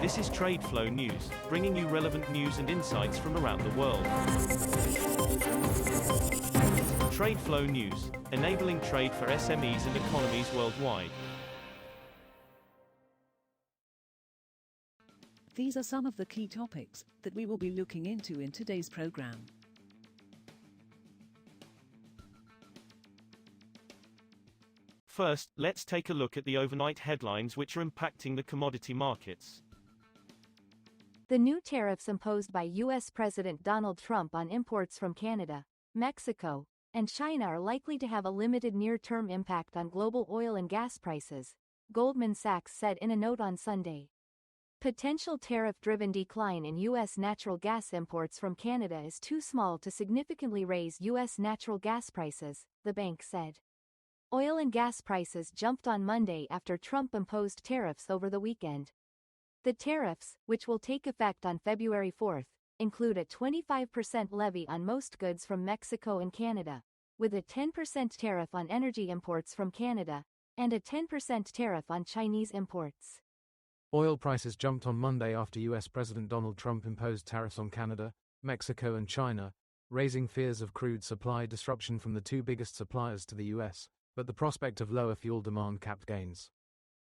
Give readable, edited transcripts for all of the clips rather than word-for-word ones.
This is TradeFlow News, bringing you relevant news and insights from around the world. TradeFlow News, enabling trade for SMEs and economies worldwide. These are some of the key topics that we will be looking into in today's program. First, let's take a look at the overnight headlines which are impacting the commodity markets. The new tariffs imposed by U.S. President Donald Trump on imports from Canada, Mexico, and China are likely to have a limited near-term impact on global oil and gas prices, Goldman Sachs said in a note on Sunday. Potential tariff-driven decline in U.S. natural gas imports from Canada is too small to significantly raise U.S. natural gas prices, the bank said. Oil and gas prices jumped on Monday after Trump imposed tariffs over the weekend. The tariffs, which will take effect on February 4, include a 25% levy on most goods from Mexico and Canada, with a 10% tariff on energy imports from Canada, and a 10% tariff on Chinese imports. Oil prices jumped on Monday after U.S. President Donald Trump imposed tariffs on Canada, Mexico and China, raising fears of crude supply disruption from the two biggest suppliers to the U.S., but the prospect of lower fuel demand capped gains.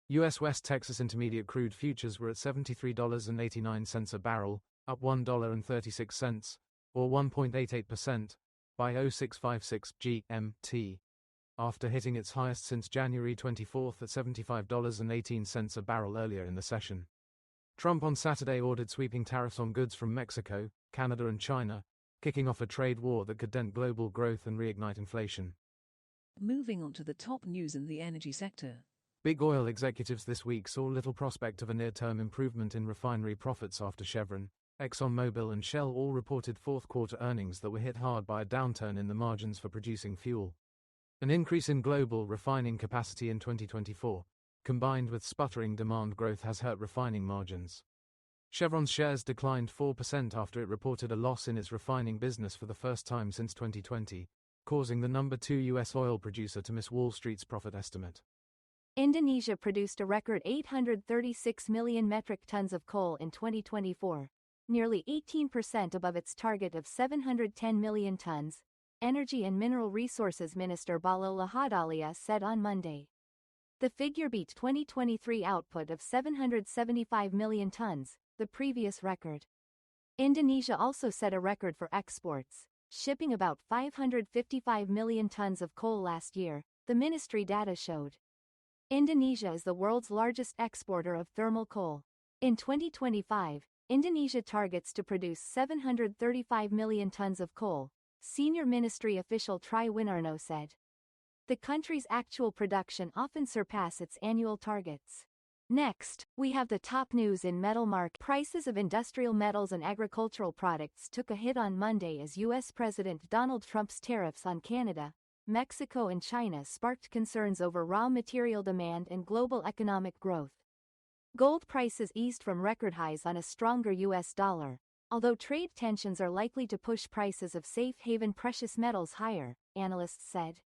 U.S. West Texas Intermediate crude futures were at $73.89 a barrel, up $1.36, or 1.88%, by 0656 GMT, after hitting its highest since January 24 at $75.18 a barrel earlier in the session. Trump on Saturday ordered sweeping tariffs on goods from Mexico, Canada and China, kicking off a trade war that could dent global growth and reignite inflation. Moving on to the top news in the energy sector. Big oil executives this week saw little prospect of a near-term improvement in refinery profits after Chevron, ExxonMobil and Shell all reported fourth-quarter earnings that were hit hard by a downturn in the margins for producing fuel. An increase in global refining capacity in 2024, combined with sputtering demand growth, has hurt refining margins. Chevron's shares declined 4% after it reported a loss in its refining business for the first time since 2020, causing the number 2 U.S. oil producer to miss Wall Street's profit estimate. Indonesia produced a record 836 million metric tons of coal in 2024, nearly 18% above its target of 710 million tons, Energy and Mineral Resources Minister Ballo Lahadalia said on Monday. The figure beat 2023 output of 775 million tons, the previous record. Indonesia also set a record for exports, shipping about 555 million tons of coal last year, the ministry data showed. Indonesia is the world's largest exporter of thermal coal. In 2025, Indonesia targets to produce 735 million tons of coal, senior ministry official Tri Winarno said. The country's actual production often surpasses its annual targets. Next, we have the top news in metal market. Prices of industrial metals and agricultural products took a hit on Monday as U.S. President Donald Trump's tariffs on Canada, Mexico and China sparked concerns over raw material demand and global economic growth. Gold prices eased from record highs on a stronger U.S. dollar, although trade tensions are likely to push prices of safe haven precious metals higher, analysts said.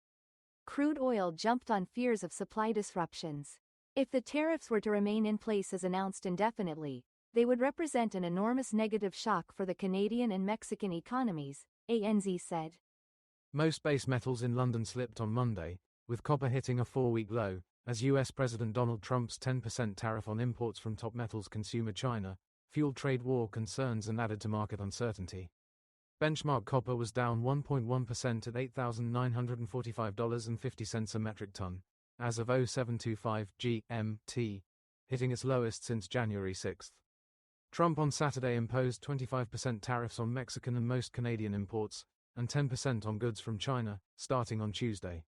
Crude oil jumped on fears of supply disruptions. If the tariffs were to remain in place as announced indefinitely, they would represent an enormous negative shock for the Canadian and Mexican economies, ANZ said. Most base metals in London slipped on Monday, with copper hitting a 4-week low, as U.S. President Donald Trump's 10% tariff on imports from top metals consumer China fueled trade war concerns and added to market uncertainty. Benchmark copper was down 1.1% at $8,945.50 a metric ton, as of 0725 GMT, hitting its lowest since January 6. Trump on Saturday imposed 25% tariffs on Mexican and most Canadian imports, and 10% on goods from China, starting on Tuesday.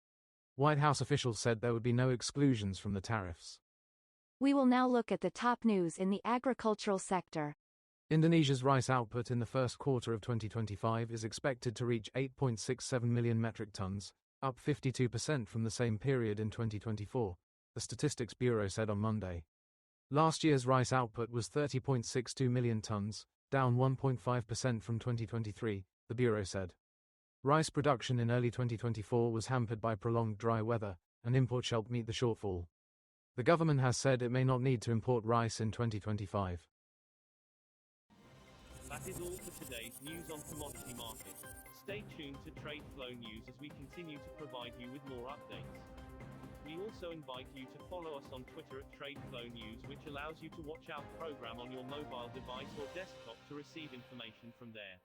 White House officials said there would be no exclusions from the tariffs. We will now look at the top news in the agricultural sector. Indonesia's rice output in the first quarter of 2025 is expected to reach 8.67 million metric tons, up 52% from the same period in 2024, the Statistics Bureau said on Monday. Last year's rice output was 30.62 million tons, down 1.5% from 2023, the Bureau said. Rice production in early 2024 was hampered by prolonged dry weather, and imports helped meet the shortfall. The government has said it may not need to import rice in 2025. That is all for today's news on commodity markets. Stay tuned to TradeFlow News as we continue to provide you with more updates. We also invite you to follow us on Twitter at TradeFlow News, which allows you to watch our program on your mobile device or desktop to receive information from there.